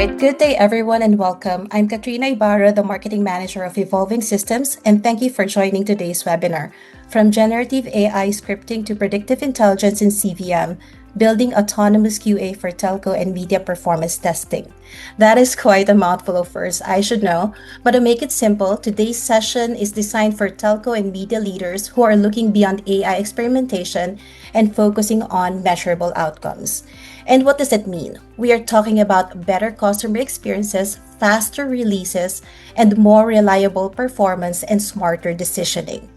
right, good day everyone and welcome. I'm Katrina Ibarra, the Marketing Manager of Evolving Systems, and thank you for joining today's webinar. From generative AI scripting to predictive intelligence in CVM, building autonomous QA for telco and media performance testing. That is quite a mouthful of words, I should know, but to make it simple, today's session is designed for telco and media leaders who are looking beyond AI experimentation and focusing on measurable outcomes. And what does it mean? We are talking about better customer experiences, faster releases, and more reliable performance and smarter decisioning.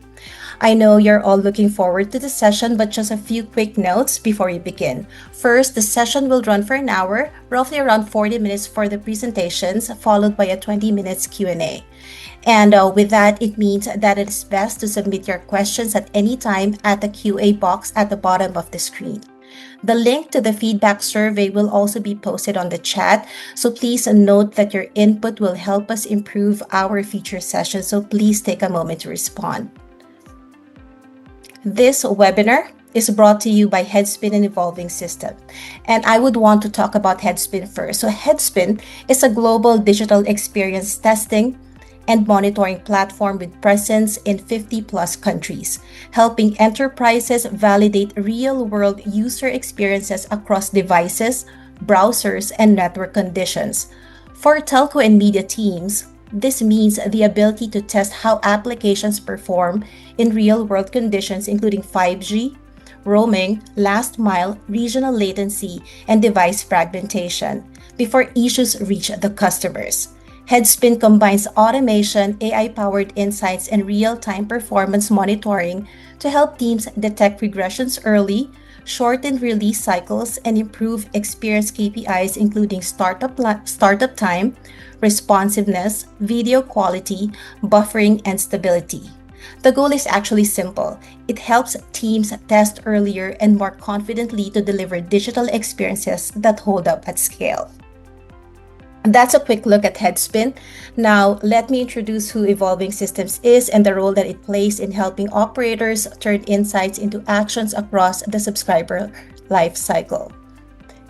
I know you're all looking forward to the session, but just a few quick notes before we begin. First, the session will run for an hour, roughly around 40 minutes for the presentations, followed by a 20 minutes Q&A. And with that, it means that it is best to submit your questions at any time at the QA box at the bottom of the screen. The link to the feedback survey will also be posted on the chat, so please note that your input will help us improve our future sessions, so please take a moment to respond. This webinar is brought to you by HeadSpin and Evolving Systems, and I would want to talk about HeadSpin first. So HeadSpin is a global digital experience testing and monitoring platform with presence in 50 plus countries, helping enterprises validate real-world user experiences across devices, browsers, and network conditions. For telco and media teams, this means the ability to test how applications perform in real-world conditions, including 5G, roaming, last mile, regional latency, and device fragmentation, before issues reach the customers. HeadSpin combines automation, AI-powered insights, and real-time performance monitoring to help teams detect regressions early, shorten release cycles, and improve experience KPIs, including startup time, responsiveness, video quality, buffering, and stability. The goal is actually simple. It helps teams test earlier and more confidently to deliver digital experiences that hold up at scale. That's a quick look at HeadSpin. Now, let me introduce who Evolving Systems is and the role that it plays in helping operators turn insights into actions across the subscriber lifecycle.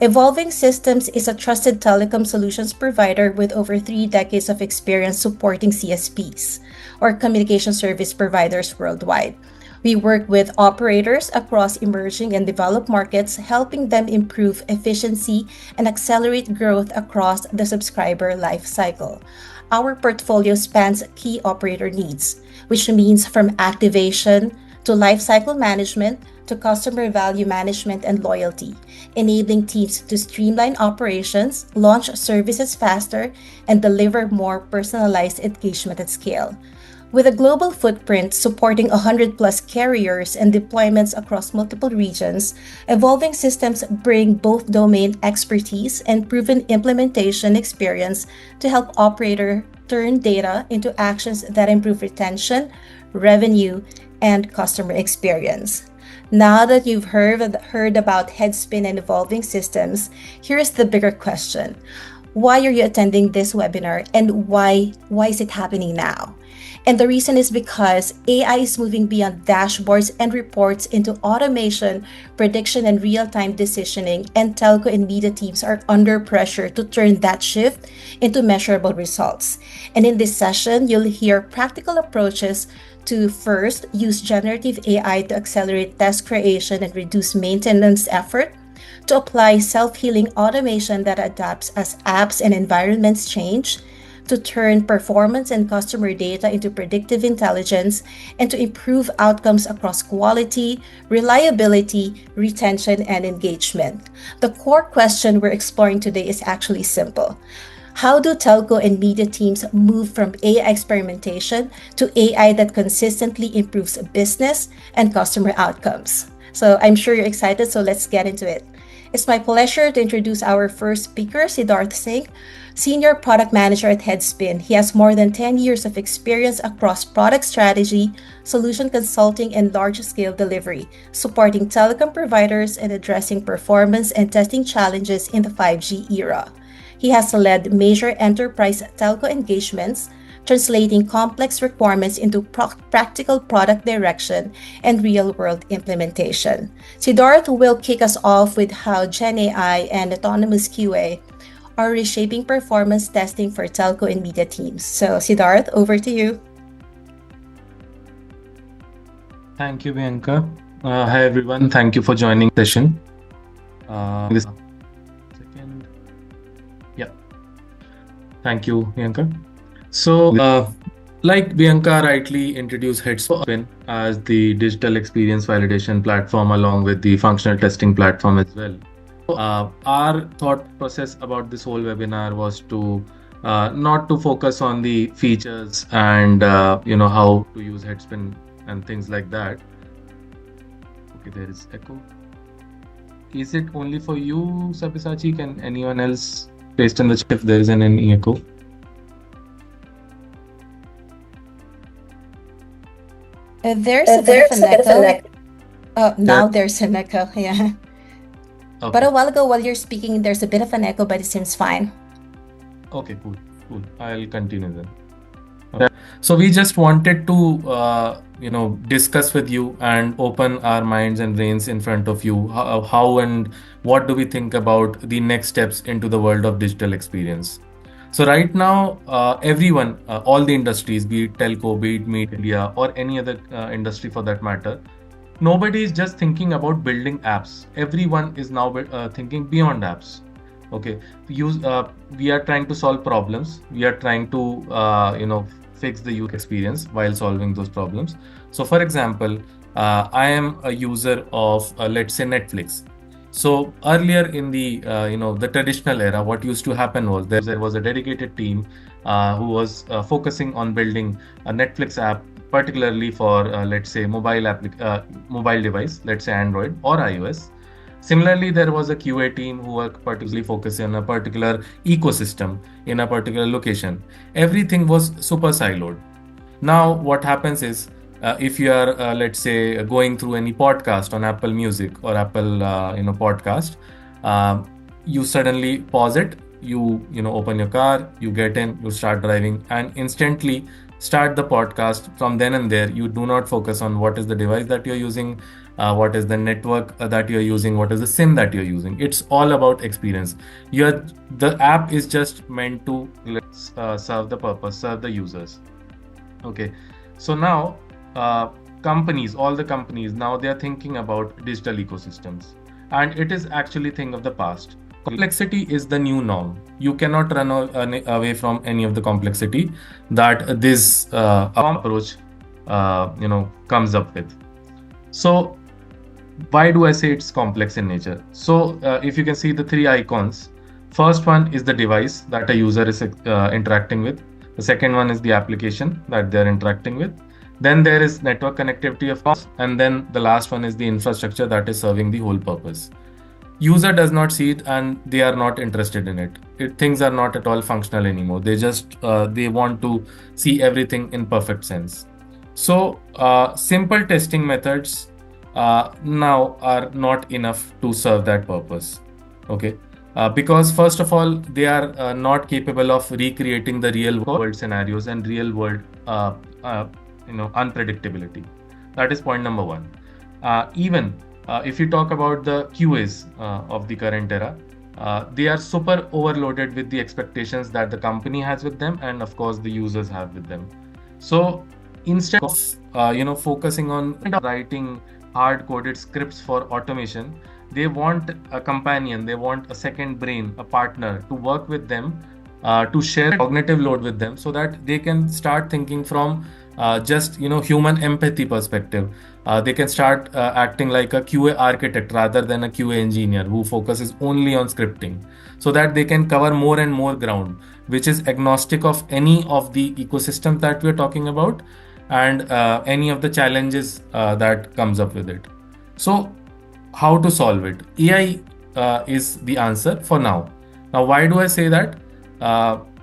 Evolving Systems is a trusted telecom solutions provider with over 3 decades of experience supporting CSPs, or communication service providers worldwide. We work with operators across emerging and developed markets, helping them improve efficiency and accelerate growth across the subscriber lifecycle. Our portfolio spans key operator needs, which means from activation to lifecycle management to customer value management and loyalty, enabling teams to streamline operations, launch services faster, and deliver more personalized engagement at scale. With a global footprint supporting 100 plus carriers and deployments across multiple regions, Evolving Systems bring both domain expertise and proven implementation experience to help operators turn data into actions that improve retention, revenue, and customer experience. Now that you've heard about HeadSpin and Evolving Systems, here's the bigger question. Why are you attending this webinar, and why is it happening now? And the reason is because AI is moving beyond dashboards and reports into automation, prediction, and real-time decisioning, and telco and media teams are under pressure to turn that shift into measurable results. And in this session, you'll hear practical approaches to first use generative AI to accelerate test creation and reduce maintenance effort, to apply self-healing automation that adapts as apps and environments change, to turn performance and customer data into predictive intelligence, and to improve outcomes across quality, reliability, retention, and engagement. The core question we're exploring today is actually simple. How do telco and media teams move from AI experimentation to AI that consistently improves business and customer outcomes? So I'm sure you're excited, so let's get into it. It's my pleasure to introduce our first speaker, Siddharth Singh, Senior Product Manager at HeadSpin. He has more than 10 years of experience across product strategy, solution consulting, and large-scale delivery, supporting telecom providers and addressing performance and testing challenges in the 5G era. He has led major enterprise telco engagements, translating complex requirements into practical product direction and real-world implementation. Siddharth will kick us off with how GenAI and autonomous QA are reshaping performance testing for telco and media teams. So, Siddharth, over to you. Thank you, Bianca. Hi, everyone. Thank you for joining the session. This second. Yeah. Thank you, Bianca. So, like Bianca rightly introduced HeadSpin as the digital experience validation platform along with the functional testing platform as well. Our thought process about this whole webinar was to not to focus on the features and how to use HeadSpin and things like that. Okay, there is echo. Is it only for you, Sabyasachi? Can anyone else paste in the chat if there is any echo? There's a bit of an echo. Now there's an echo, yeah. Okay. But a while ago, while you're speaking, there's a bit of an echo, but it seems fine. Okay, cool. I'll continue then. Okay. So we just wanted to, discuss with you and open our minds and brains in front of you. How and what do we think about the next steps into the world of digital experience? So right now, everyone, all the industries, be it telco, be it media, or any other industry for that matter, nobody is just thinking about building apps. Everyone is now thinking beyond apps. Okay, we are trying to solve problems. We are trying to fix the user experience while solving those problems. So for example, I am a user of let's say Netflix. So earlier in the traditional era, what used to happen was there was a dedicated team who was focusing on building a Netflix app, particularly for let's say mobile device, let's say Android or iOS. Similarly, there was a QA team who were particularly focused on a particular ecosystem in a particular location. Everything was super siloed. Now, what happens is, if you are, let's say, going through any podcast on Apple Music or Apple, podcast, you suddenly pause it. You open your car, you get in, you start driving, and instantly start the podcast. From then and there, you do not focus on what is the device that you're using, what is the network that you're using, what is the SIM that you're using. It's all about experience. The app is just meant to serve the purpose, serve the users. Okay, so now all the companies now they are thinking about digital ecosystems, and it is actually thing of the past. Complexity is the new norm. You cannot run away from any of the complexity that this approach comes up with. So why do I say it's complex in nature? So if you can see the three icons, first one is the device that a user is interacting with. The second one is the application that they're interacting with. Then there is network connectivity, of course, and then the last one is the infrastructure that is serving the whole purpose. User does not see it and they are not interested in it. Things are not at all functional anymore. They just they want to see everything in perfect sense. So simple testing methods now are not enough to serve that purpose. Okay, because first of all, they are not capable of recreating the real world scenarios and real world unpredictability. That is point number one. Even if you talk about the QAs of the current era, they are super overloaded with the expectations that the company has with them, and of course the users have with them. So instead of focusing on writing hard-coded scripts for automation, they want a companion, they want a second brain, a partner to work with them, to share cognitive load with them, so that they can start thinking from just human empathy perspective. They can start acting like a QA architect rather than a QA engineer who focuses only on scripting, so that they can cover more and more ground, which is agnostic of any of the ecosystems that we're talking about and any of the challenges that comes up with it. So how to solve it? AI is the answer for now. Now, why do I say that?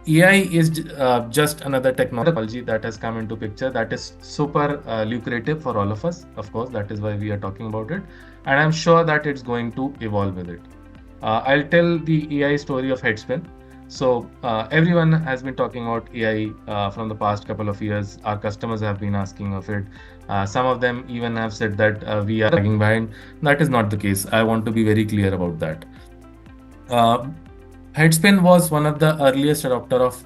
AI is just another technology that has come into picture that is super lucrative for all of us. Of course, that is why we are talking about it, and I'm sure that it's going to evolve with it. I'll tell the AI story of HeadSpin. So everyone has been talking about AI from the past couple of years. Our customers have been asking of it. Some of them even have said that we are lagging behind. That is not the case. I want to be very clear about that. HeadSpin was one of the earliest adopter of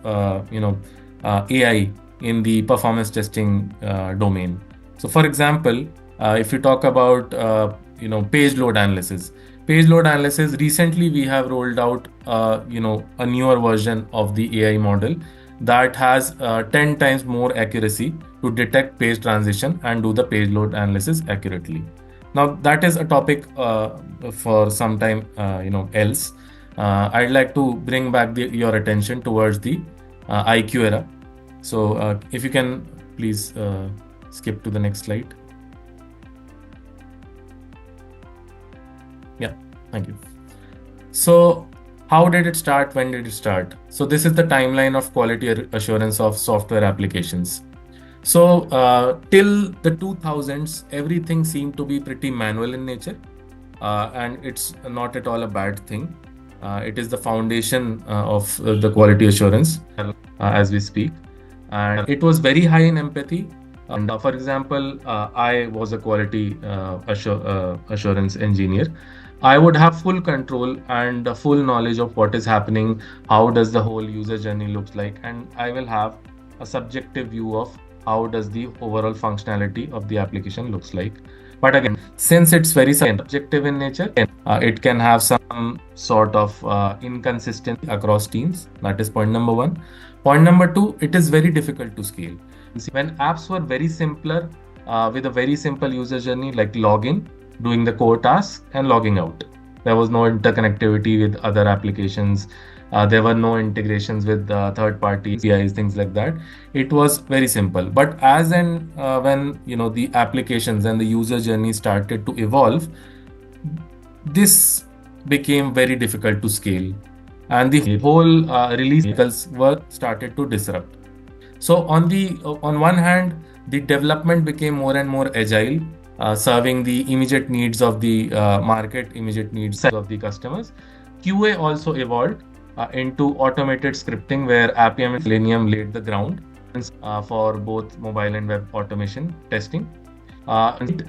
AI in the performance testing domain. So, for example, if you talk about page load analysis, recently we have rolled out a newer version of the AI model that has 10 times more accuracy to detect page transition and do the page load analysis accurately. Now that is a topic for some time else. I'd like to bring back your attention towards the IQ era. So if you can please skip to the next slide. Yeah, thank you. So how did it start? When did it start? So this is the timeline of quality assurance of software applications. So till the 2000s, everything seemed to be pretty manual in nature, and it's not at all a bad thing. It is the foundation of the quality assurance as we speak, and it was very high in empathy. And for example, I was a quality assurance engineer. I would have full control and full knowledge of what is happening, how does the whole user journey looks like, and I will have a subjective view of how does the overall functionality of the application looks like. But again, since it's very subjective in nature, it can have some sort of inconsistency across teams. That is point number one. Point number two, it is very difficult to scale. When apps were very simpler, with a very simple user journey like login, doing the core tasks and logging out. There was no interconnectivity with other applications. There were no integrations with third-party APIs, things like that. It was very simple. But as and when the applications and the user journey started to evolve, this became very difficult to scale, and the whole release cycles were started to disrupt. So on one hand, the development became more and more agile, serving the immediate needs of the market, immediate needs of the customers. QA also evolved into automated scripting, where Appium and Selenium laid the ground for both mobile and web automation testing. It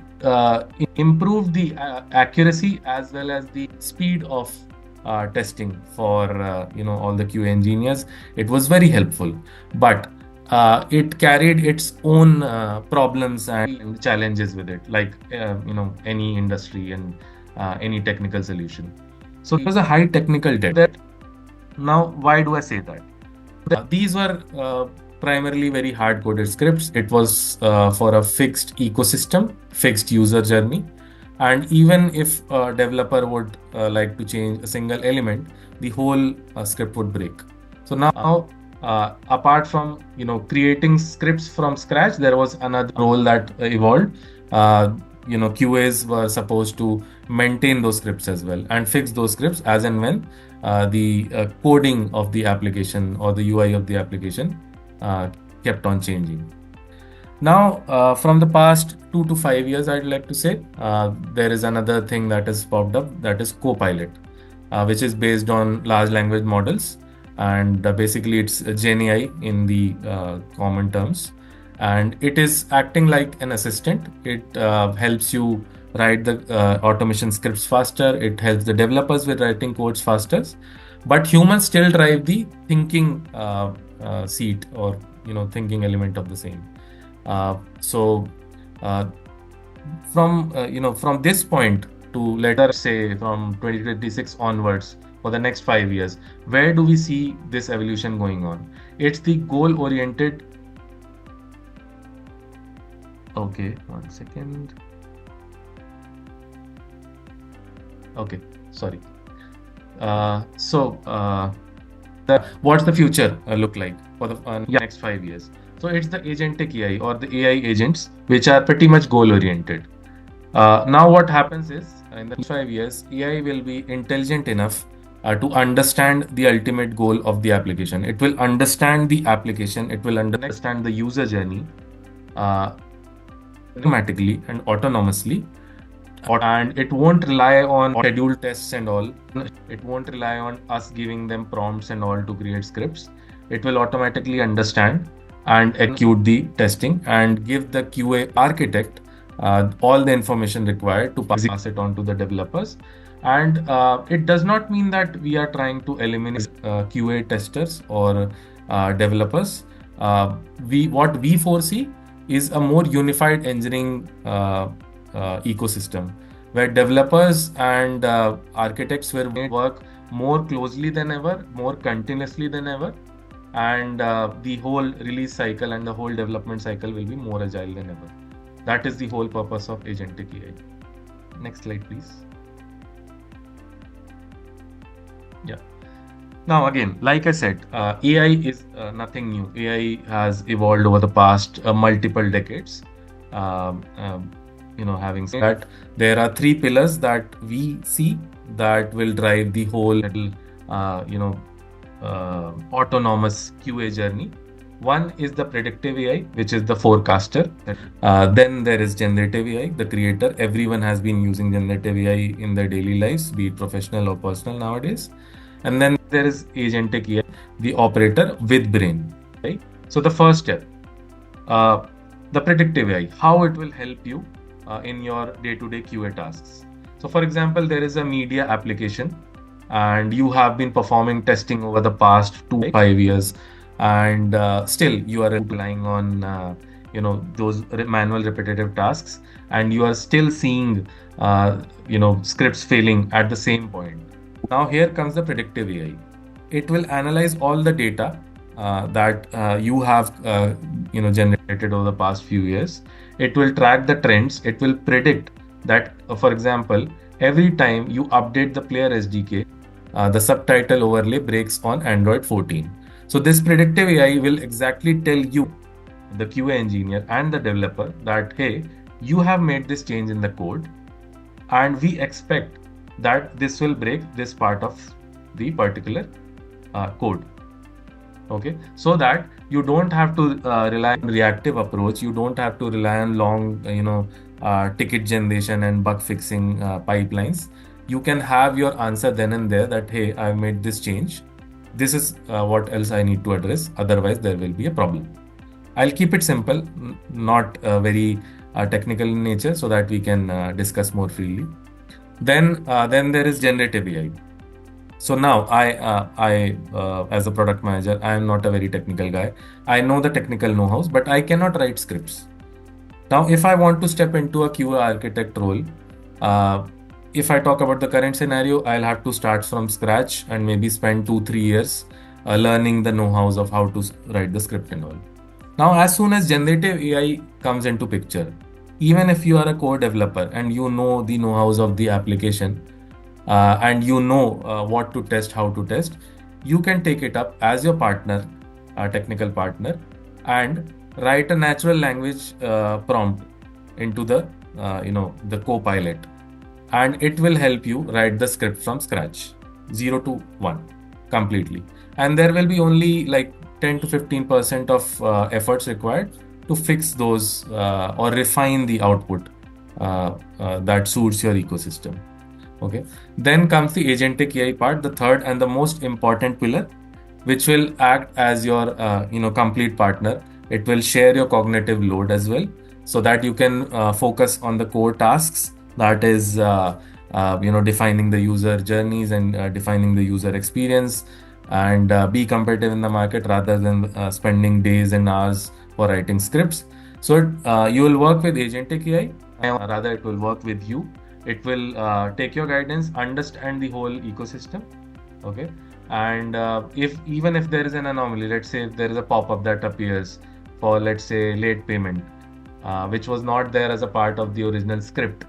improved the accuracy as well as the speed of testing for all the QA engineers. It was very helpful, but it carried its own problems and challenges with it, like any industry and any technical solution. So it was a high technical debt. Now, why do I say that? These were primarily very hard-coded scripts. It was for a fixed ecosystem, fixed user journey, and even if a developer would like to change a single element, the whole script would break. So now, apart from creating scripts from scratch, there was another role that evolved. QAs were supposed to maintain those scripts as well and fix those scripts as and when the coding of the application or the UI of the application kept on changing. Now, from the past 2 to 5 years, I'd like to say there is another thing that has popped up, that is Copilot, which is based on large language models, and basically it's GenAI in the common terms, and it is acting like an assistant. It helps you write the automation scripts faster. It helps the developers with writing codes faster, but humans still drive the thinking seat, or thinking element of the same. So from this point to, let us say, from 2026 onwards, for the next 5 years, where do we see this evolution going on? It's the goal oriented. Okay, 1 second. Okay, sorry. What's the future look like for the next 5 years? So it's the agentic AI, or the AI agents, which are pretty much goal oriented. Now what happens is, in the next 5 years, AI will be intelligent enough to understand the ultimate goal of the application. It will understand the application, it will understand the user journey automatically and autonomously, and it won't rely on scheduled tests and all. It won't rely on us giving them prompts and all to create scripts. It will automatically understand and execute the testing and give the QA architect all the information required to pass it on to the developers. And it does not mean that we are trying to eliminate QA testers or developers. What we foresee is a more unified engineering ecosystem where developers and architects will work more closely than ever, more continuously than ever, and the whole release cycle and the whole development cycle will be more agile than ever. That is the whole purpose of Agentic AI. Next slide, please. Yeah. Now, again, like I said, AI is nothing new. AI has evolved over the past multiple decades. Having said that, there are three pillars that we see that will drive the whole, autonomous QA journey. One is the predictive AI, which is the forecaster. Then there is generative AI, the creator. Everyone has been using generative AI in their daily lives, be it professional or personal nowadays. And then there is agentic AI, the operator with brain. Right? So the first step, the predictive AI, how it will help you in your day-to-day QA tasks. So for example, there is a media application and you have been performing testing over the past 2 to 5 years, and still you are relying on those manual repetitive tasks, and you are still seeing scripts failing at the same point. Now here comes the predictive AI. It will analyze all the data that you have generated over the past few years. It will track the trends. It will predict that, for example, every time you update the player SDK, the subtitle overlay breaks on Android 14. So this predictive AI will exactly tell you, the QA engineer and the developer, that, hey, you have made this change in the code, and we expect that this will break this part of the particular code. Okay, so that you don't have to rely on reactive approach. You don't have to rely on long, ticket generation and bug fixing pipelines. You can have your answer then and there that, hey, I've made this change. This is what else I need to address. Otherwise, there will be a problem. I'll keep it simple, not very technical in nature, so that we can discuss more freely. Then there is generative AI. So now I as a product manager, I am not a very technical guy. I know the technical know-hows, but I cannot write scripts. Now, if I want to step into a QA architect role, if I talk about the current scenario, I'll have to start from scratch and maybe spend 2-3 years learning the know-hows of how to write the script and all. Now, as soon as generative AI comes into picture, even if you are a core developer and you know the know-hows of the application, and you know what to test, how to test, you can take it up as your partner, technical partner, and write a natural language prompt into the the Copilot, and it will help you write the script from scratch, 0 to 1, completely. And there will be only like 10 to 15% of efforts required to fix those or refine the output that suits your ecosystem. Okay. Then comes the agentic AI part, the third and the most important pillar, which will act as your complete partner. It will share your cognitive load as well, so that you can focus on the core tasks. That is, defining the user journeys and defining the user experience, and be competitive in the market rather than spending days and hours for writing scripts. So you will work with agentic AI, rather it will work with you. It will take your guidance, understand the whole ecosystem. Okay. And even if there is an anomaly, let's say if there is a pop-up that appears for, let's say, late payment, which was not there as a part of the original script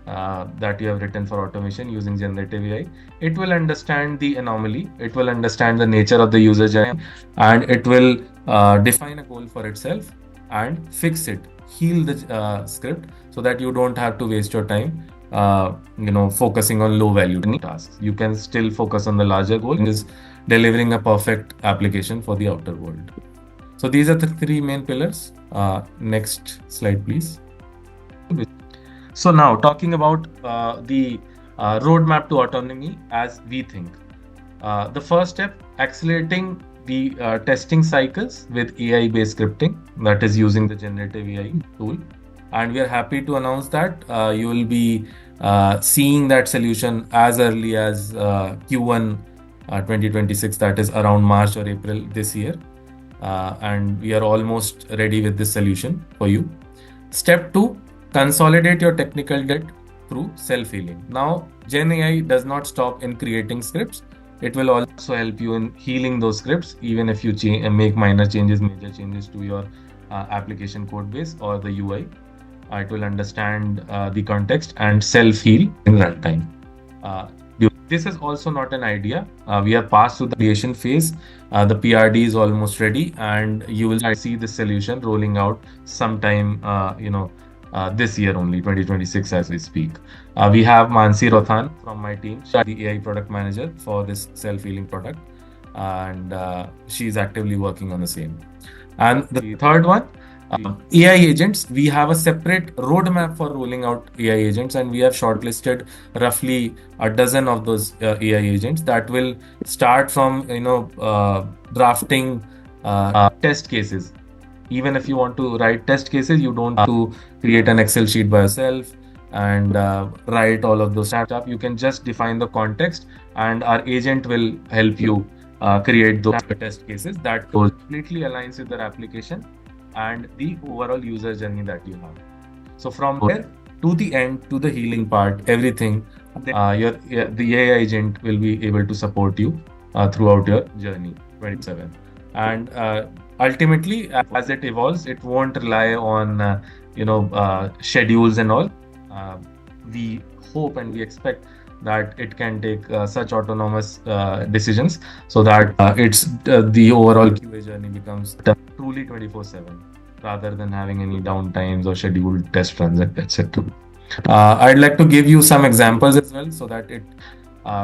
that you have written for automation using generative AI, it will understand the anomaly, it will understand the nature of the user journey, and it will define a goal for itself and fix it, heal the script, so that you don't have to waste your time focusing on low value tasks. You can still focus on the larger goal, which is delivering a perfect application for the outer world. So these are the three main pillars. Next slide, please. So now talking about the roadmap to autonomy as we think. The first step, accelerating the testing cycles with AI-based scripting, that is using the generative AI tool. And we are happy to announce that you will be seeing that solution as early as Q1 2026, that is around March or April this year. And we are almost ready with this solution for you. Step 2, consolidate your technical debt through self-healing. Now, GenAI does not stop in creating scripts. It will also help you in healing those scripts, even if you make minor changes, major changes to your application code base or the UI. It will understand the context and self-heal in runtime. This is also not an idea. We are past through the creation phase. The PRD is almost ready, and you will see the solution rolling out sometime, this year only, 2026, as we speak. We have Mansi Rothan from my team, the AI product manager for this self-healing product, and she's actively working on the same. And the third one, AI agents. We have a separate roadmap for rolling out AI agents, and we have shortlisted roughly a dozen of those AI agents that will start from drafting test cases. Even if you want to write test cases, you don't have to create an Excel sheet by yourself and write all of those stuff. You can just define the context, and our agent will help you create those test cases that completely aligns with their application and the overall user journey that you have. So from there to the end, to the healing part, everything, the AI agent will be able to support you throughout your journey 27. And ultimately, as it evolves, it won't rely on schedules and all. We hope and we expect that it can take such autonomous decisions, so that the overall QA journey becomes truly 24/7, rather than having any downtimes or scheduled test runs, etc. I'd like to give you some examples as well, so that it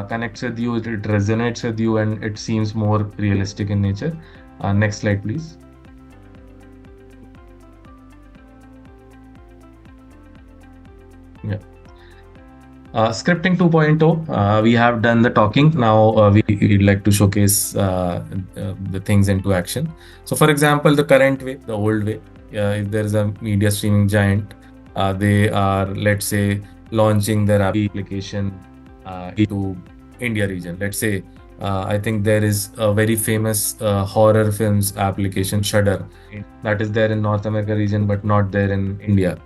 connects with you, it resonates with you, and it seems more realistic in nature. Next slide, please. Yeah. Scripting 2.0, we have done the talking. Now we'd like to showcase the things into action. So for example, the current way, the old way, if there is a media streaming giant, they are, let's say, launching their application into India region. Let's say, I think there is a very famous horror films application, Shudder, that is there in North America region, but not there in India.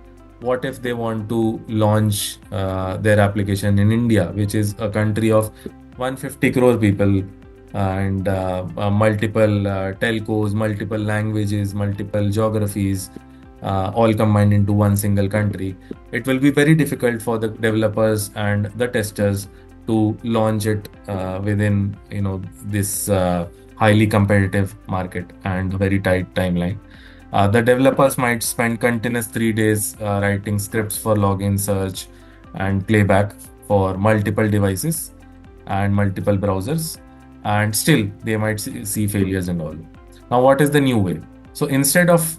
What if they want to launch their application in India, which is a country of 150 crore people, and multiple telcos, multiple languages, multiple geographies, all combined into one single country? It will be very difficult for the developers and the testers to launch it within this highly competitive market and very tight timeline. The developers might spend continuous 3 days writing scripts for login, search, and playback for multiple devices and multiple browsers, and still they might see failures and all. Now, what is the new way? So instead of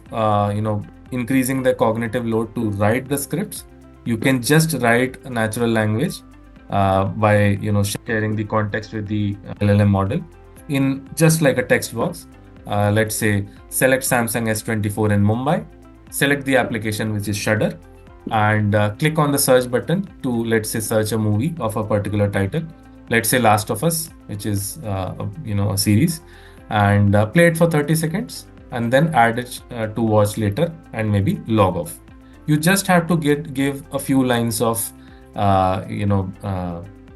increasing the cognitive load to write the scripts, you can just write a natural language by sharing the context with the LLM model in just like a text box. Let's say, select Samsung S24 in Mumbai, select the application which is Shudder, and click on the search button to, let's say, search a movie of a particular title. Let's say Last of Us, which is a series, and play it for 30 seconds, and then add it to watch later, and maybe log off. You just have to give a few lines of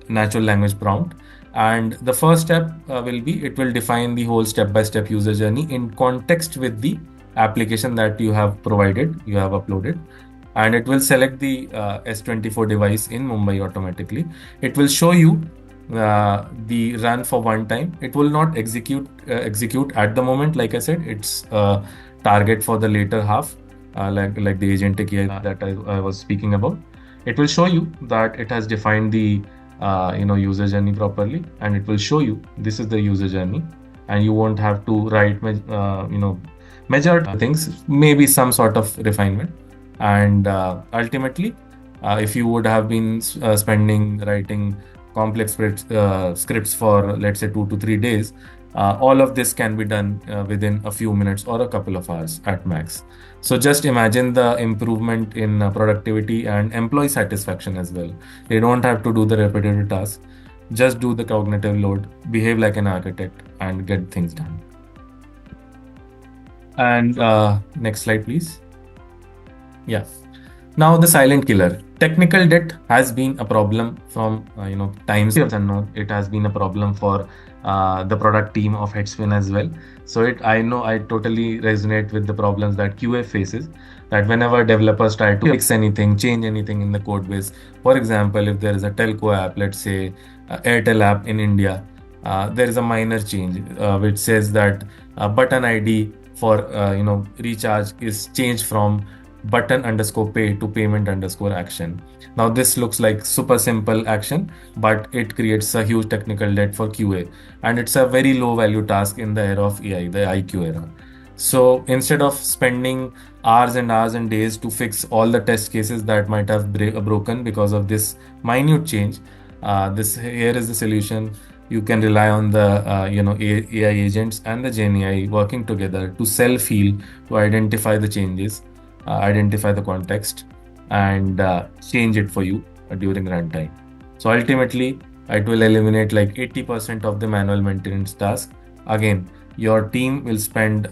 natural language prompt. And the first step will be, it will define the whole step-by-step user journey in context with the application that you have provided, you have uploaded. And it will select the S24 device in Mumbai automatically. It will show you the run for one time. It will not execute at the moment. Like I said, it's target for the later half, like the Agentic AI that I was speaking about. It will show you that it has defined the user journey properly, and it will show you this is the user journey, and you won't have to write measure things, maybe some sort of refinement. And ultimately, if you would have been writing complex scripts for, let's say, 2 to 3 days, All of this can be done within a few minutes or a couple of hours at max. So just imagine the improvement in productivity and employee satisfaction as well. They don't have to do the repetitive tasks. Just do the cognitive load, behave like an architect, and get things done. And next slide, please. Yeah. Now the silent killer. Technical debt has been a problem from times unknown. It has been a problem for the product team of HeadSpin as well. So I know I totally resonate with the problems that QA faces. That whenever developers try to fix anything, change anything in the code base. For example, if there is a telco app, let's say Airtel app in India, there is a minor change which says that button ID for recharge is changed from button_pay to payment_action. Now this looks like super simple action, but it creates a huge technical debt for QA, and it's a very low value task in the era of AI, the IQ era. So instead of spending hours and hours and days to fix all the test cases that might have broken because of this minute change, this here is the solution. You can rely on the AI agents and the GenAI working together to self-heal, to identify the changes, identify the context, and change it for you during runtime. So ultimately, it will eliminate like 80% of the manual maintenance task. Again, your team will spend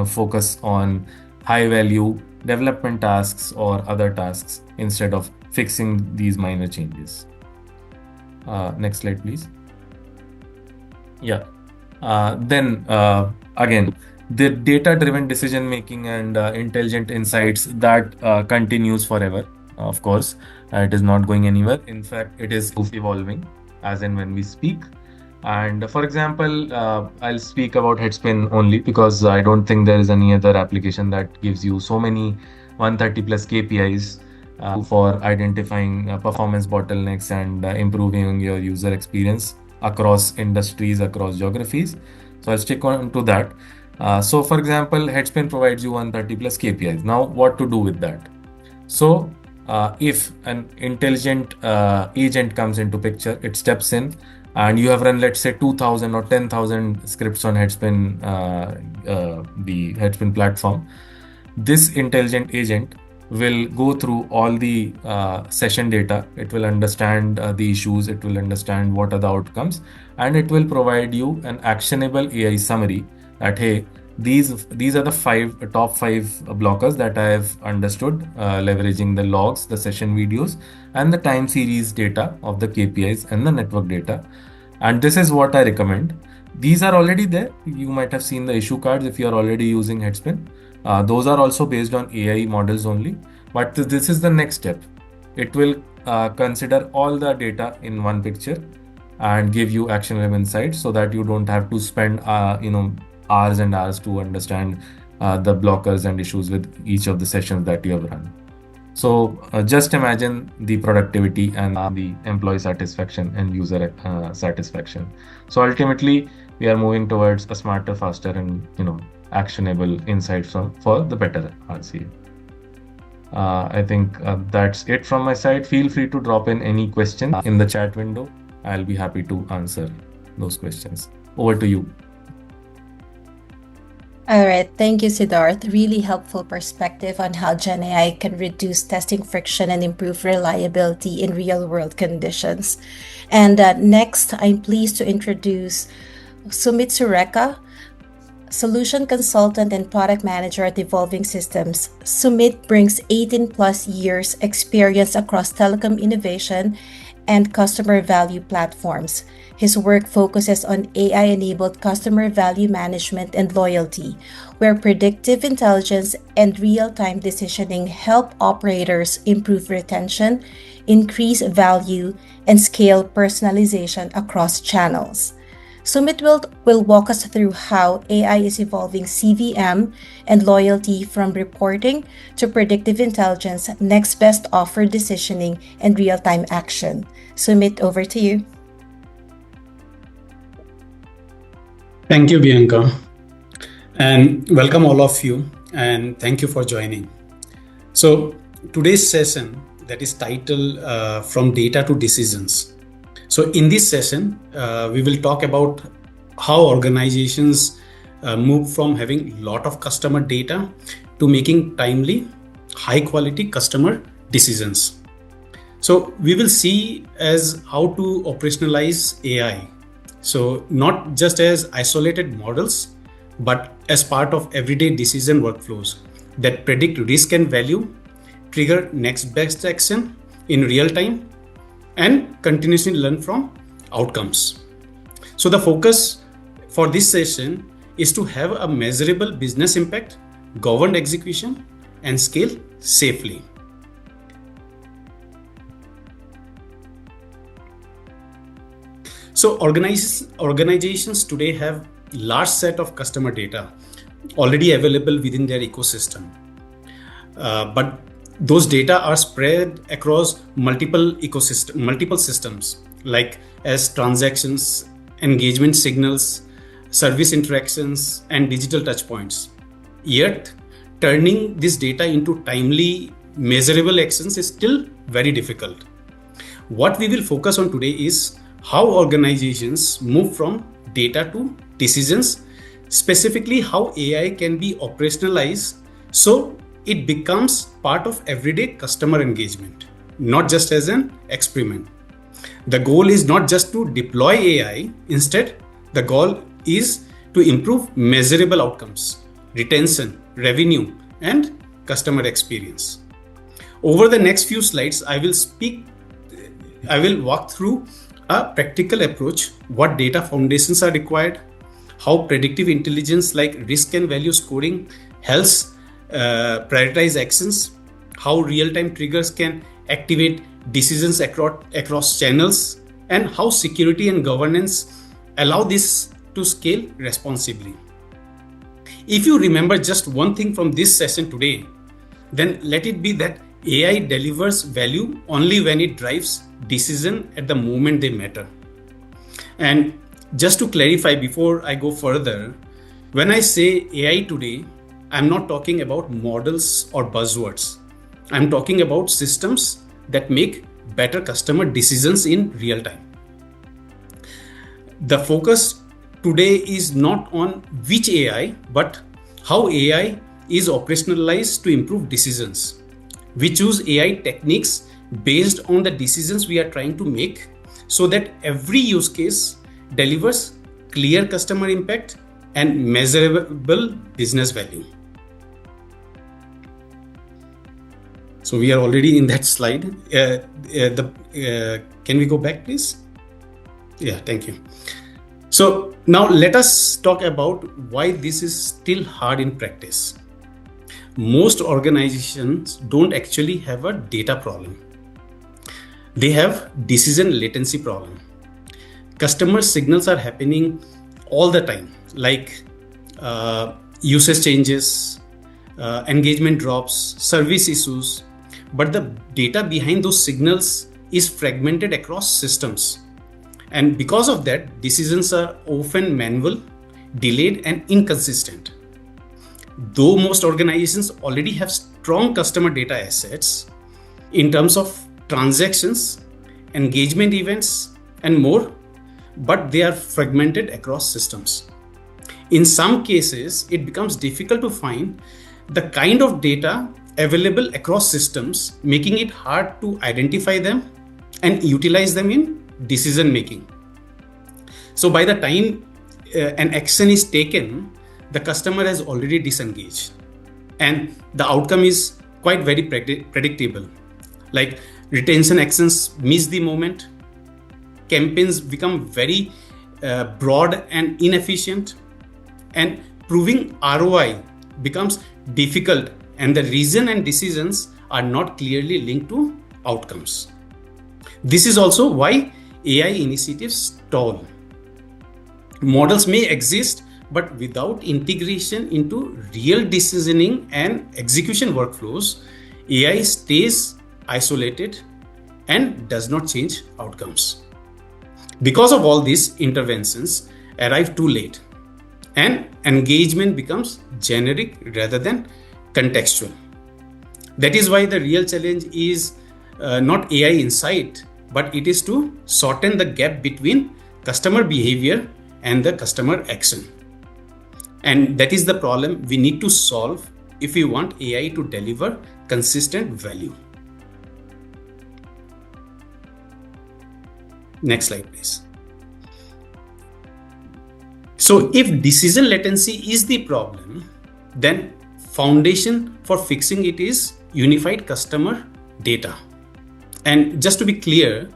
focus on high value development tasks or other tasks instead of fixing these minor changes. Next slide, please. Yeah. Then again, the data-driven decision making and intelligent insights that continues forever. Of course, it is not going anywhere. In fact, it is evolving as and when we speak. And for example, I'll speak about HeadSpin only because I don't think there is any other application that gives you so many 130 plus KPIs for identifying performance bottlenecks and improving your user experience across industries, across geographies. So I'll stick on to that. So for example, HeadSpin provides you 130 plus KPIs. Now what to do with that? So if an intelligent agent comes into picture, it steps in, and you have run, let's say 2000 or 10,000 scripts on HeadSpin, the HeadSpin platform. This intelligent agent will go through all the session data. It will understand the issues, it will understand what are the outcomes, and it will provide you an actionable AI summary that, hey, these are the top five blockers that I have understood, leveraging the logs, the session videos, and the time series data of the KPIs and the network data. And this is what I recommend. These are already there. You might have seen the issue cards if you are already using HeadSpin. Those are also based on AI models only. But this is the next step. It will consider all the data in one picture and give you actionable insights so that you don't have to spend hours and hours to understand the blockers and issues with each of the sessions that you have run. So just imagine the productivity and the employee satisfaction and user satisfaction. So ultimately, we are moving towards a smarter, faster, and actionable insights for the better RCA. I think that's it from my side. Feel free to drop in any question in the chat window. I'll be happy to answer those questions. Over to you. All right, thank you, Siddharth. Really helpful perspective on how GenAI can reduce testing friction and improve reliability in real-world conditions. And next, I'm pleased to introduce Sumit Sureka, Solution Consultant and Product Manager at Evolving Systems. Sumit brings 18 plus years experience across telecom innovation and customer value platforms. His work focuses on AI-enabled customer value management and loyalty, where predictive intelligence and real-time decisioning help operators improve retention, increase value, and scale personalization across channels. Sumit will walk us through how AI is evolving CVM and loyalty from reporting to predictive intelligence, next best offer decisioning, and real-time action. Sumit, over to you. Thank you, Bianca, and welcome all of you, and thank you for joining. So today's session that is titled From Data to Decisions. So in this session, we will talk about how organizations move from having a lot of customer data to making timely, high quality customer decisions. So we will see as how to operationalize AI. So not just as isolated models, but as part of everyday decision workflows that predict risk and value, trigger next best action in real time, and continuously learn from outcomes. So the focus for this session is to have a measurable business impact, governed execution, and scale safely. So organizations today have large set of customer data already available within their ecosystem. But those data are spread across multiple systems, like as transactions, engagement signals, service interactions, and digital touchpoints. Yet, turning this data into timely, measurable actions is still very difficult. What we will focus on today is how organizations move from data to decisions, specifically how AI can be operationalized so it becomes part of everyday customer engagement, not just as an experiment. The goal is not just to deploy AI, instead, the goal is to improve measurable outcomes, retention, revenue, and customer experience. Over the next few slides, I will walk through a practical approach, what data foundations are required, how predictive intelligence like risk and value scoring helps prioritize actions, how real-time triggers can activate decisions across channels, and how security and governance allow this to scale responsibly. If you remember just one thing from this session today, then let it be that AI delivers value only when it drives decision at the moment they matter. And just to clarify before I go further, when I say AI today, I'm not talking about models or buzzwords. I'm talking about systems that make better customer decisions in real time. The focus today is not on which AI, but how AI is operationalized to improve decisions. We choose AI techniques based on the decisions we are trying to make so that every use case delivers clear customer impact and measurable business value. So we are already in that slide. Can we go back, please? Yeah, thank you. So now let us talk about why this is still hard in practice. Most organizations don't actually have a data problem. They have decision latency problem. Customer signals are happening all the time, like usage changes, engagement drops, service issues, but the data behind those signals is fragmented across systems. And because of that, decisions are often manual, delayed, and inconsistent. Though most organizations already have strong customer data assets in terms of transactions, engagement events, and more, but they are fragmented across systems. In some cases, it becomes difficult to find the kind of data available across systems, making it hard to identify them and utilize them in decision making. So by the time an action is taken, the customer has already disengaged, and the outcome is quite very predictable. Like retention actions miss the moment, campaigns become very broad and inefficient, and proving ROI becomes difficult, and the reason and decisions are not clearly linked to outcomes. This is also why AI initiatives stall. Models may exist, but without integration into real decisioning and execution workflows, AI stays isolated and does not change outcomes. Because of all these interventions arrive too late, and engagement becomes generic rather than contextual. That is why the real challenge is not AI insight, but it is to shorten the gap between customer behavior and the customer action. And that is the problem we need to solve if we want AI to deliver consistent value. Next slide, please. So if decision latency is the problem, then foundation for fixing it is unified customer data. And just to be clear,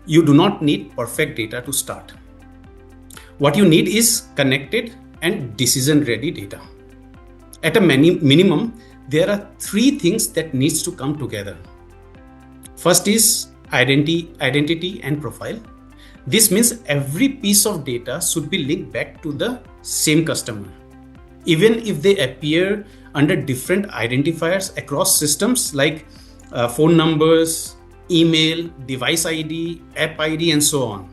you do not need perfect data to start. What you need is connected and decision-ready data. At a minimum, there are three things that needs to come together. First is identity and profile. This means every piece of data should be linked back to the same customer, even if they appear under different identifiers across systems like phone numbers, email, device ID, app ID, and so on.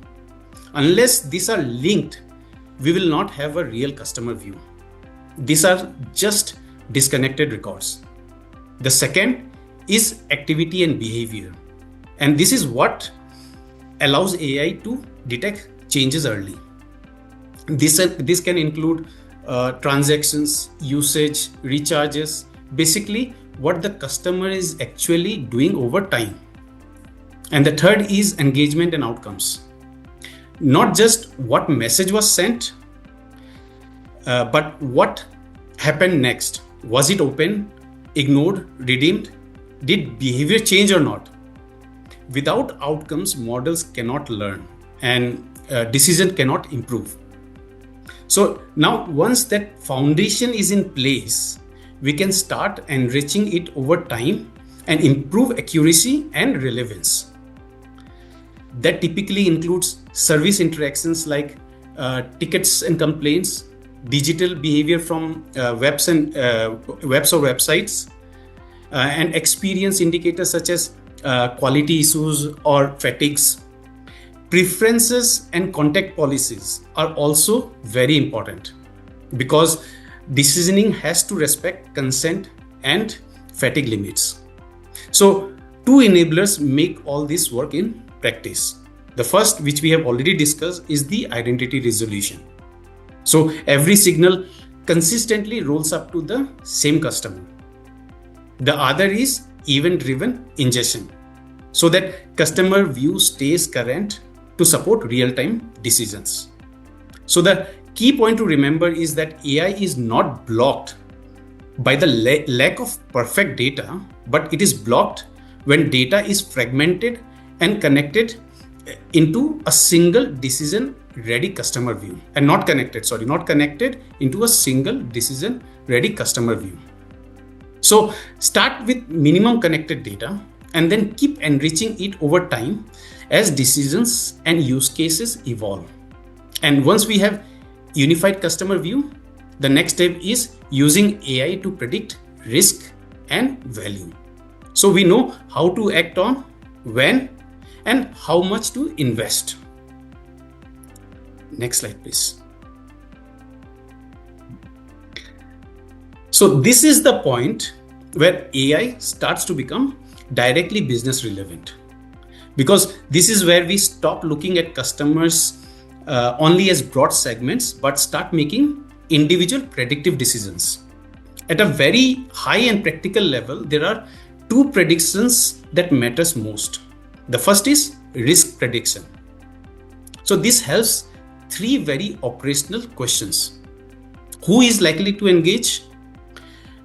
Unless these are linked, we will not have a real customer view. These are just disconnected records. The second is activity and behavior. And this is what allows AI to detect changes early. This can include transactions, usage, recharges, basically what the customer is actually doing over time. And the third is engagement and outcomes. Not just what message was sent, but what happened next. Was it open, ignored, redeemed? Did behavior change or not? Without outcomes, models cannot learn and decision cannot improve. So now once that foundation is in place, we can start enriching it over time and improve accuracy and relevance. That typically includes service interactions like tickets and complaints, digital behavior from webs or websites, and experience indicators such as quality issues or fatigues. Preferences and contact policies are also very important because decisioning has to respect consent and fatigue limits. So two enablers make all this work in practice. The first, which we have already discussed, is the identity resolution. So every signal consistently rolls up to the same customer. The other is event-driven ingestion, so that customer view stays current to support real-time decisions. So the key point to remember is that AI is not blocked by the lack of perfect data, but it is blocked when data is fragmented and connected into a single decision-ready customer view, and not connected into a single decision-ready customer view. So start with minimum connected data and then keep enriching it over time as decisions and use cases evolve. And once we have unified customer view, the next step is using AI to predict risk and value. So we know how to act on, when, and how much to invest. Next slide, please. So this is the point where AI starts to become directly business relevant, because this is where we stop looking at customers only as broad segments, but start making individual predictive decisions. At a very high and practical level, there are two predictions that matters most. The first is risk prediction. So this helps three very operational questions. Who is likely to engage?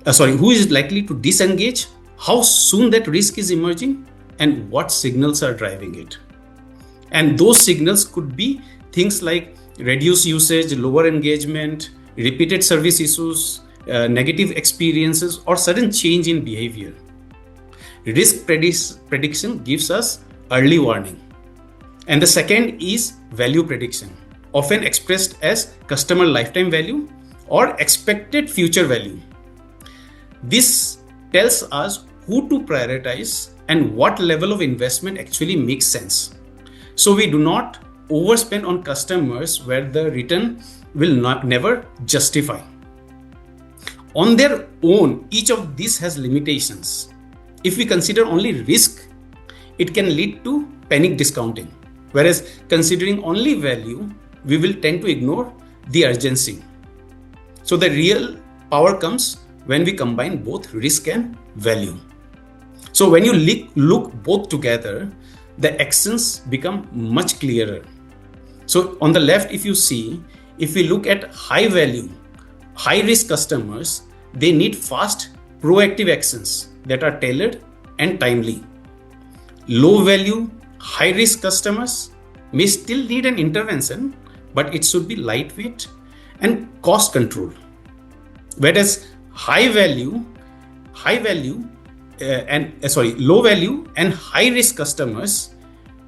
Who is likely to disengage? How soon that risk is emerging? And what signals are driving it? And those signals could be things like reduced usage, lower engagement, repeated service issues, negative experiences, or sudden change in behavior. Risk prediction gives us early warning. And the second is value prediction, often expressed as customer lifetime value or expected future value. This tells us who to prioritize and what level of investment actually makes sense. So we do not overspend on customers where the return will never justify. On their own, each of these has limitations. If we consider only risk, it can lead to panic discounting. Whereas considering only value we will tend to ignore the urgency. So the real power comes when we combine both risk and value. So when you look both together, the actions become much clearer. So on the left, if we look at high value, high risk customers, they need fast, proactive actions that are tailored and timely. Low value, high risk customers may still need an intervention, but it should be lightweight and cost controlled. Whereas low value and high risk customers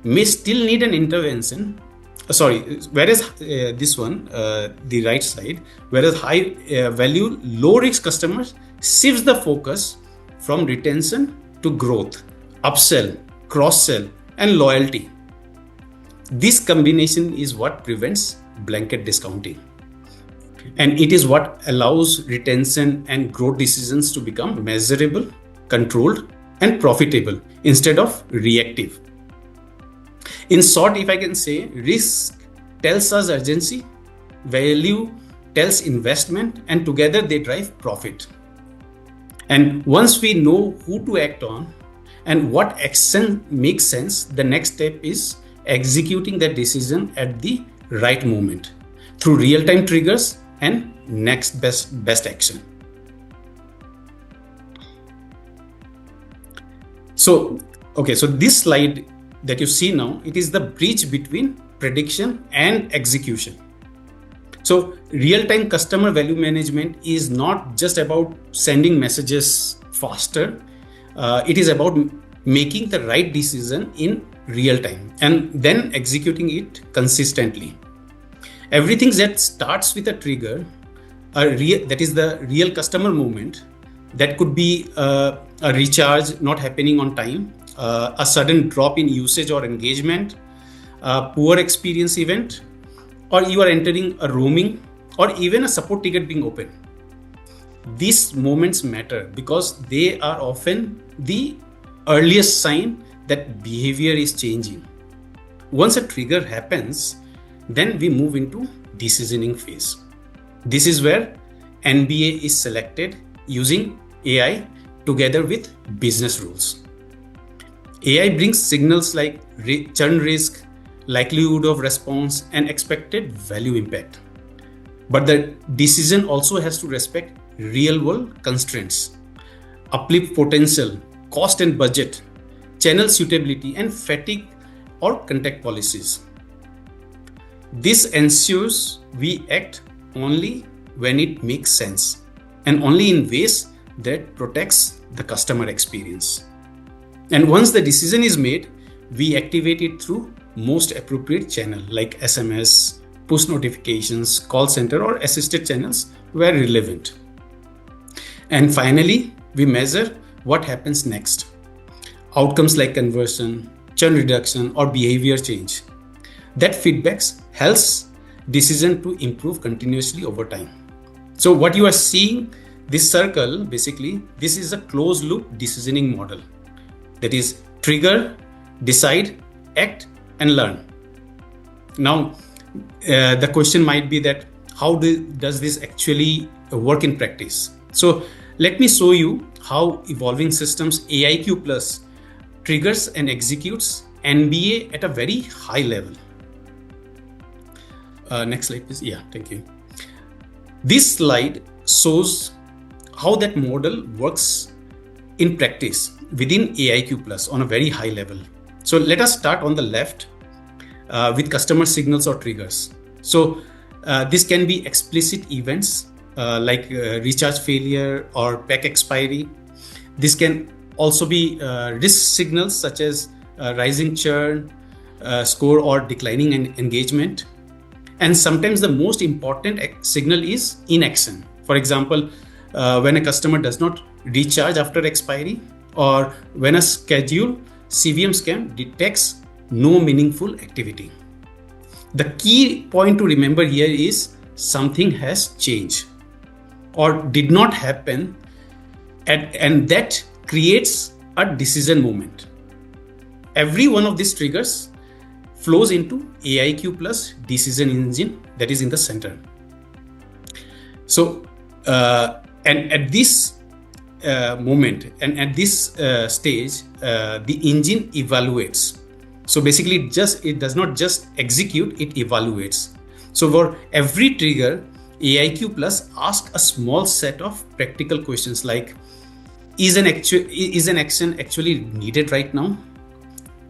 may still need an intervention. Whereas the right side, whereas high value, low risk customers shifts the focus from retention to growth, upsell, cross-sell, and loyalty. This combination is what prevents blanket discounting. And it is what allows retention and growth decisions to become measurable, controlled, and profitable instead of reactive. In short, if I can say, risk tells us urgency, value tells investment, and together they drive profit. And once we know who to act on and what action makes sense, the next step is executing that decision at the right moment through real-time triggers and next best action. So this slide that you see now, it is the bridge between prediction and execution. So real-time customer value management is not just about sending messages faster. It is about making the right decision in real time and then executing it consistently. Everything that starts with a trigger, that is the real customer moment, that could be a recharge not happening on time, a sudden drop in usage or engagement, a poor experience event, or you are entering a roaming, or even a support ticket being open. These moments matter because they are often the earliest sign that behavior is changing. Once a trigger happens, then we move into decisioning phase. This is where NBA is selected using AI together with business rules. AI brings signals like churn risk, likelihood of response, and expected value impact. But the decision also has to respect real-world constraints, uplift potential, cost and budget, channel suitability, and fatigue or contact policies. This ensures we act only when it makes sense and only in ways that protects the customer experience. And once the decision is made, we activate it through most appropriate channel like SMS, push notifications, call center, or assisted channels where relevant. And finally, we measure what happens next. Outcomes like conversion, churn reduction, or behavior change. That feedback helps decision to improve continuously over time. So what you are seeing, this circle, basically, this is a closed loop decisioning model. That is trigger, decide, act, and learn. Now, the question might be that how does this actually work in practice? So let me show you how Evolving Systems AIQ Plus triggers and executes NBA at a very high level. Next slide, please. Yeah, thank you. This slide shows how that model works in practice within AIQ Plus on a very high level. So let us start on the left with customer signals or triggers. So this can be explicit events like recharge failure or pack expiry. This can also be risk signals such as rising churn, score, or declining engagement. And sometimes the most important signal is inaction. For example, when a customer does not recharge after expiry, or when a scheduled CVM scam detects no meaningful activity. The key point to remember here is something has changed or did not happen, and that creates a decision moment. Every one of these triggers flows into AIQ plus decision engine that is in the center. So, and at this moment and at this stage, the engine evaluates. So basically, it does not just execute; it evaluates. So for every trigger, AIQ Plus asks a small set of practical questions like: Is an action actually needed right now?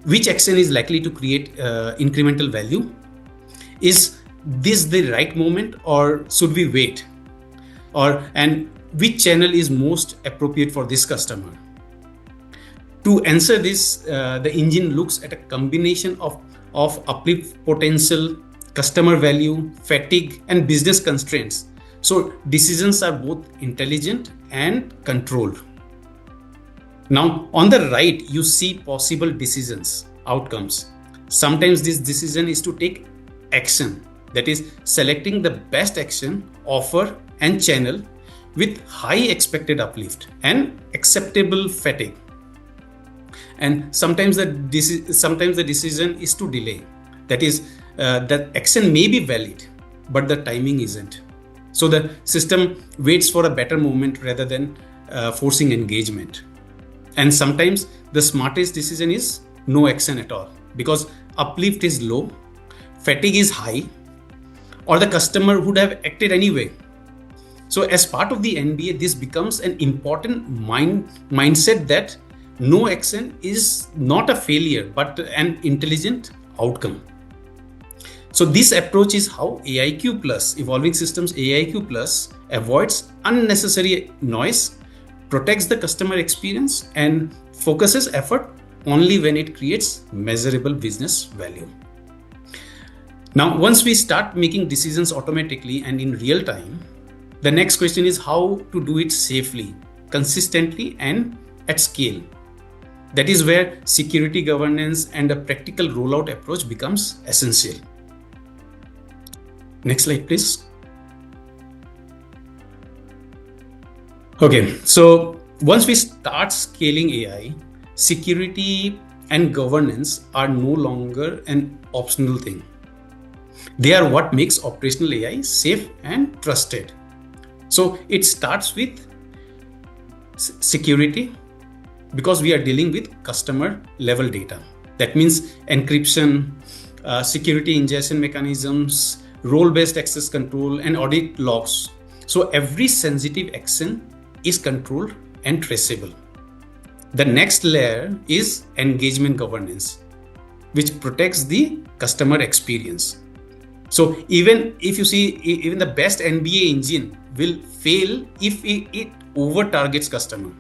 Which action is likely to create incremental value? Is this the right moment, or should we wait? And which channel is most appropriate for this customer? To answer this, the engine looks at a combination of uplift potential, customer value, fatigue, and business constraints. So decisions are both intelligent and controlled. Now, on the right, you see possible decisions, outcomes. Sometimes this decision is to take action, that is, selecting the best action, offer, and channel with high expected uplift and acceptable fatigue. And sometimes the decision is to delay. That is, the action may be valid, but the timing isn't. So the system waits for a better moment rather than forcing engagement. And sometimes the smartest decision is no action at all, because uplift is low, fatigue is high, or the customer would have acted anyway. So as part of the NBA, this becomes an important mindset that no action is not a failure, but an intelligent outcome. So this approach is how AIQ Plus, Evolving Systems AIQ Plus, avoids unnecessary noise, protects the customer experience, and focuses effort only when it creates measurable business value. Now, once we start making decisions automatically and in real time, the next question is how to do it safely, consistently, and at scale. That is where security governance and a practical rollout approach becomes essential. Next slide, please. Okay, so once we start scaling AI, security and governance are no longer an optional thing. They are what makes operational AI safe and trusted. So it starts with security, because we are dealing with customer level data. That means encryption, security ingestion mechanisms, role-based access control, and audit logs. So every sensitive action is controlled and traceable. The next layer is engagement governance, which protects the customer experience. So even if you see, even the best NBA engine will fail if it over targets customer.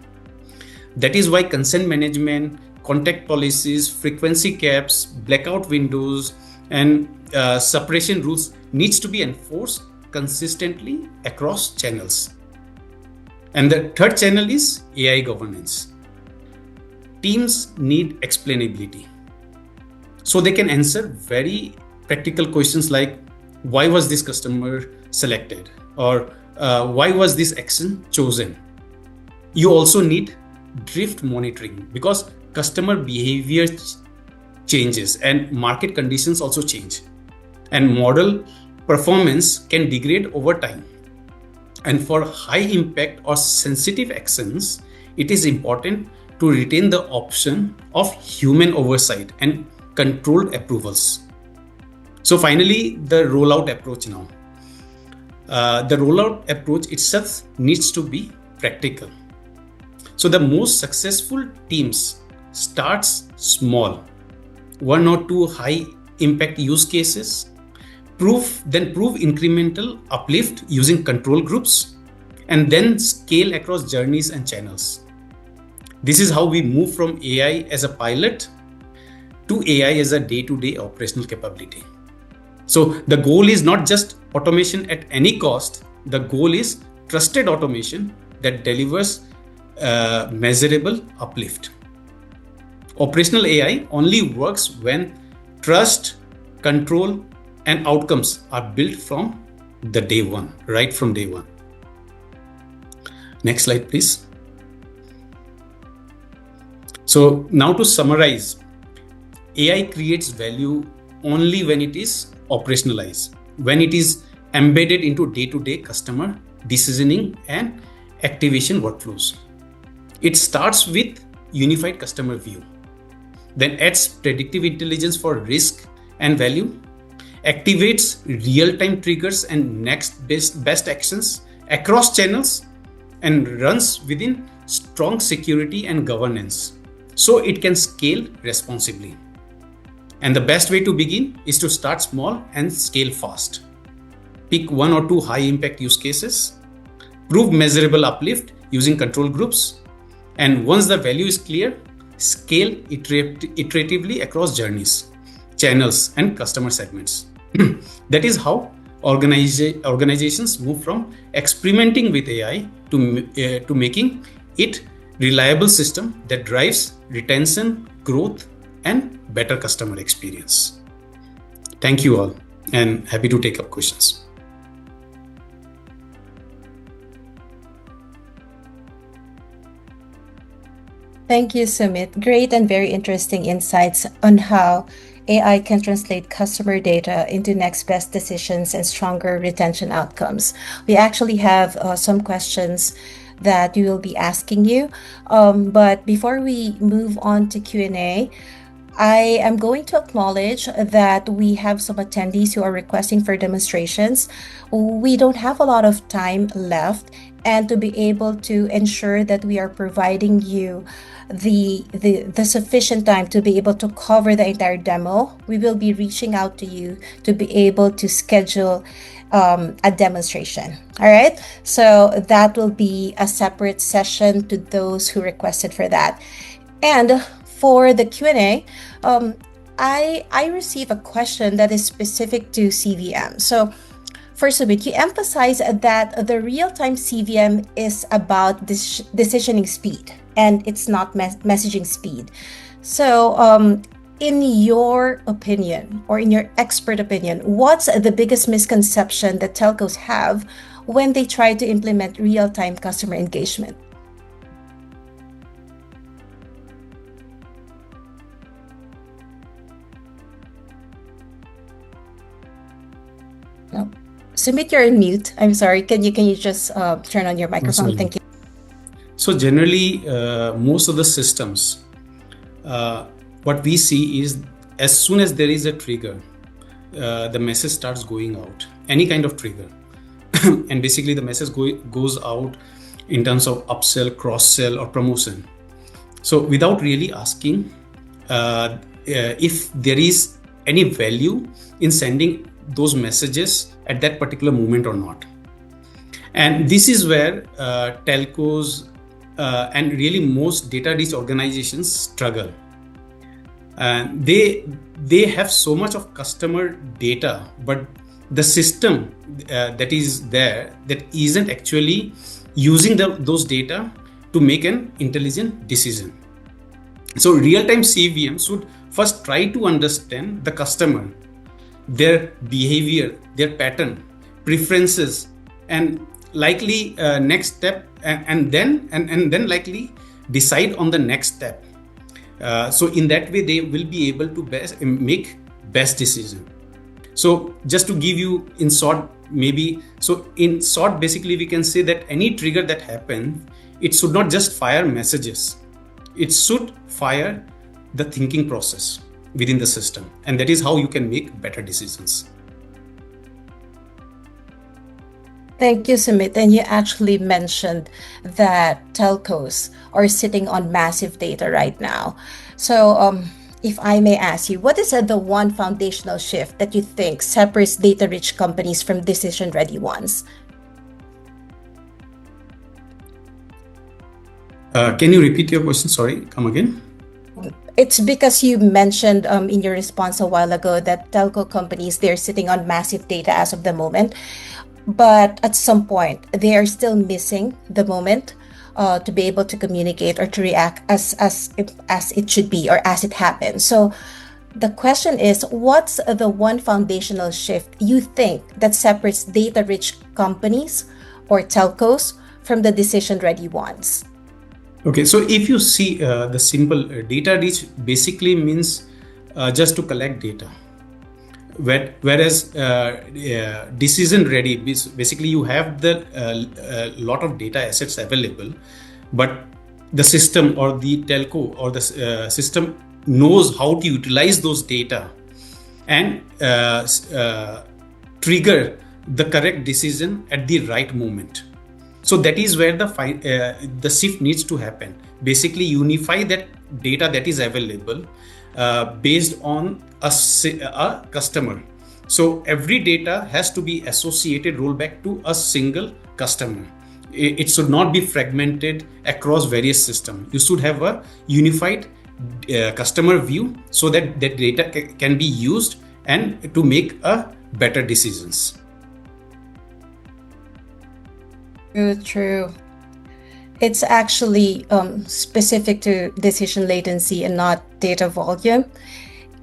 That is why consent management, contact policies, frequency caps, blackout windows, and separation rules needs to be enforced consistently across channels. And the third channel is AI governance. Teams need explainability, so they can answer very practical questions like, why was this customer selected? Or why was this action chosen? You also need drift monitoring, because customer behavior changes and market conditions also change, and model performance can degrade over time. And for high impact or sensitive actions, it is important to retain the option of human oversight and controlled approvals. So finally, the rollout approach now. The rollout approach itself needs to be practical. So the most successful teams starts small, 1 or 2 high impact use cases, prove incremental uplift using control groups, and then scale across journeys and channels. This is how we move from AI as a pilot to AI as a day-to-day operational capability. So the goal is not just automation at any cost. The goal is trusted automation that delivers measurable uplift. Operational AI only works when trust, control, and outcomes are built from the day one, right from day one. Next slide, please. So now to summarize, AI creates value only when it is operationalized, when it is embedded into day-to-day customer decisioning and activation workflows. It starts with unified customer view, then adds predictive intelligence for risk and value, activates real-time triggers and next best actions across channels, and runs within strong security and governance so it can scale responsibly. And the best way to begin is to start small and scale fast. Pick 1 or 2 high impact use cases, prove measurable uplift using control groups, and once the value is clear, scale iteratively across journeys, channels, and customer segments. That is how organizations move from experimenting with AI to making it reliable system that drives retention, growth, and better customer experience. Thank you all, and happy to take up questions. Thank you, Sumit. Great and very interesting insights on how AI can translate customer data into next best decisions and stronger retention outcomes. We actually have some questions that we will be asking you. But before we move on to Q&A, I am going to acknowledge that we have some attendees who are requesting for demonstrations. We don't have a lot of time left, and to be able to ensure that we are providing you the sufficient time to be able to cover the entire demo, we will be reaching out to you to be able to schedule a demonstration. All right, so that will be a separate session to those who requested for that. And for the Q&A, I received a question that is specific to CVM. So first of it, you emphasize that the real-time CVM is about decisioning speed, and it's not messaging speed. So in your opinion, or in your expert opinion, what's the biggest misconception that telcos have when they try to implement real-time customer engagement? No. Sumit, you're on mute. I'm sorry. Can you just turn on your microphone? Thank you. So generally, most of the systems, what we see is as soon as there is a trigger, the message starts going out, any kind of trigger. And basically the message goes out in terms of upsell, cross-sell, or promotion. So without really asking if there is any value in sending those messages at that particular moment or not. And this is where telcos and really most data-rich organizations struggle. They have so much of customer data, but the system that is there that isn't actually using those data to make an intelligent decision. So real-time CVM should first try to understand the customer, their behavior, their pattern, preferences, and likely next step, and then likely decide on the next step. So in that way, they will be able to make best decision. So just to give you in short, basically we can say that any trigger that happens, it should not just fire messages. It should fire the thinking process within the system. And that is how you can make better decisions. Thank you, Sumit. And you actually mentioned that telcos are sitting on massive data right now. So if I may ask you, what is the one foundational shift that you think separates data-rich companies from decision-ready ones? Can you repeat your question? Sorry, come again. It's because you mentioned in your response a while ago that telco companies, they're sitting on massive data as of the moment. But at some point, they are still missing the moment to be able to communicate or to react as it should be or as it happens. So the question is, what's the one foundational shift you think that separates data-rich companies or telcos from the decision-ready ones? Okay, so if you see the simple data-rich basically means just to collect data. Whereas decision ready, basically you have the lot of data assets available, but the system or the telco or the system knows how to utilize those data and trigger the correct decision at the right moment. So that is where the shift needs to happen. Basically, unify that data that is available based on a customer. So every data has to be associated, roll back to a single customer. It should not be fragmented across various systems. You should have a unified customer view so that that data can be used and to make a better decisions. True. It's actually specific to decision latency and not data volume.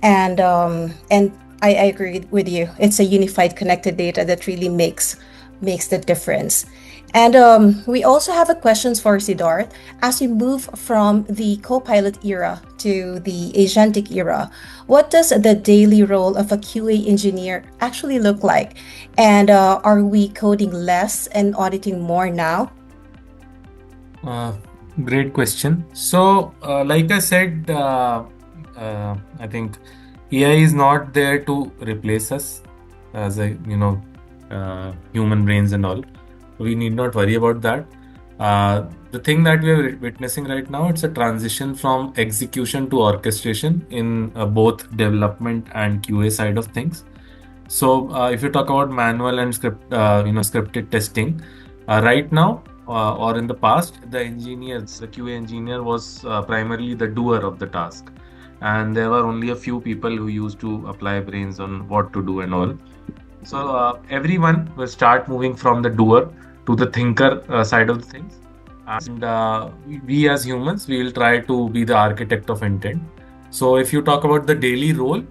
And I agree with you. It's a unified connected data that really makes the difference. And we also have a questions for Siddharth. As we move from the Copilot era to the Agentic era, what does the daily role of a QA engineer actually look like? And are we coding less and auditing more now? Great question. So, like I said, I think AI is not there to replace us as human brains and all. We need not worry about that. The thing that we are witnessing right now, it's a transition from execution to orchestration in both development and QA side of things. So if you talk about manual and scripted testing, right now or in the past, the QA engineer was primarily the doer of the task, and there were only a few people who used to apply brains on what to do and all. So everyone will start moving from the doer to the thinker side of the things, and we as humans, we will try to be the architect of intent. So if you talk about the daily role,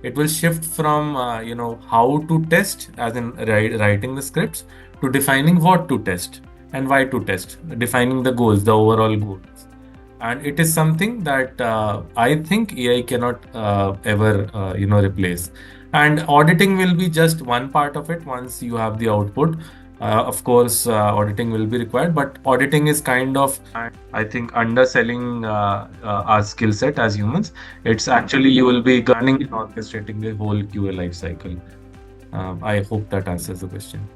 it will shift from how to test, as in writing the scripts, to defining what to test and why to test, defining the goals, the overall goals. And it is something that I think AI cannot ever replace. And auditing will be just one part of it. Once you have the output, of course, auditing will be required, but auditing is kind of, I think, underselling our skill set as humans. It's actually, you will be running and orchestrating the whole QA lifecycle. I hope that answers the question.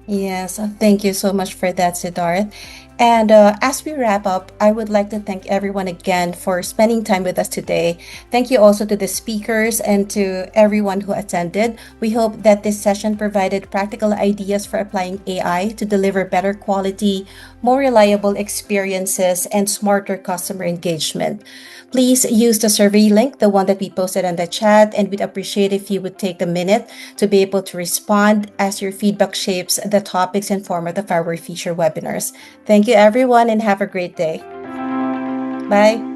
Yes, thank you so much for that, Siddharth. And as we wrap up, I would like to thank everyone again for spending time with us today. Thank you also to the speakers and to everyone who attended. We hope that this session provided practical ideas for applying AI to deliver better quality, more reliable experiences, and smarter customer engagement. Please use the survey link, the one that we posted on the chat, and we'd appreciate if you would take a minute to be able to respond, as your feedback shapes the topics and format of our future webinars. Thank you, everyone, and have a great day. Bye.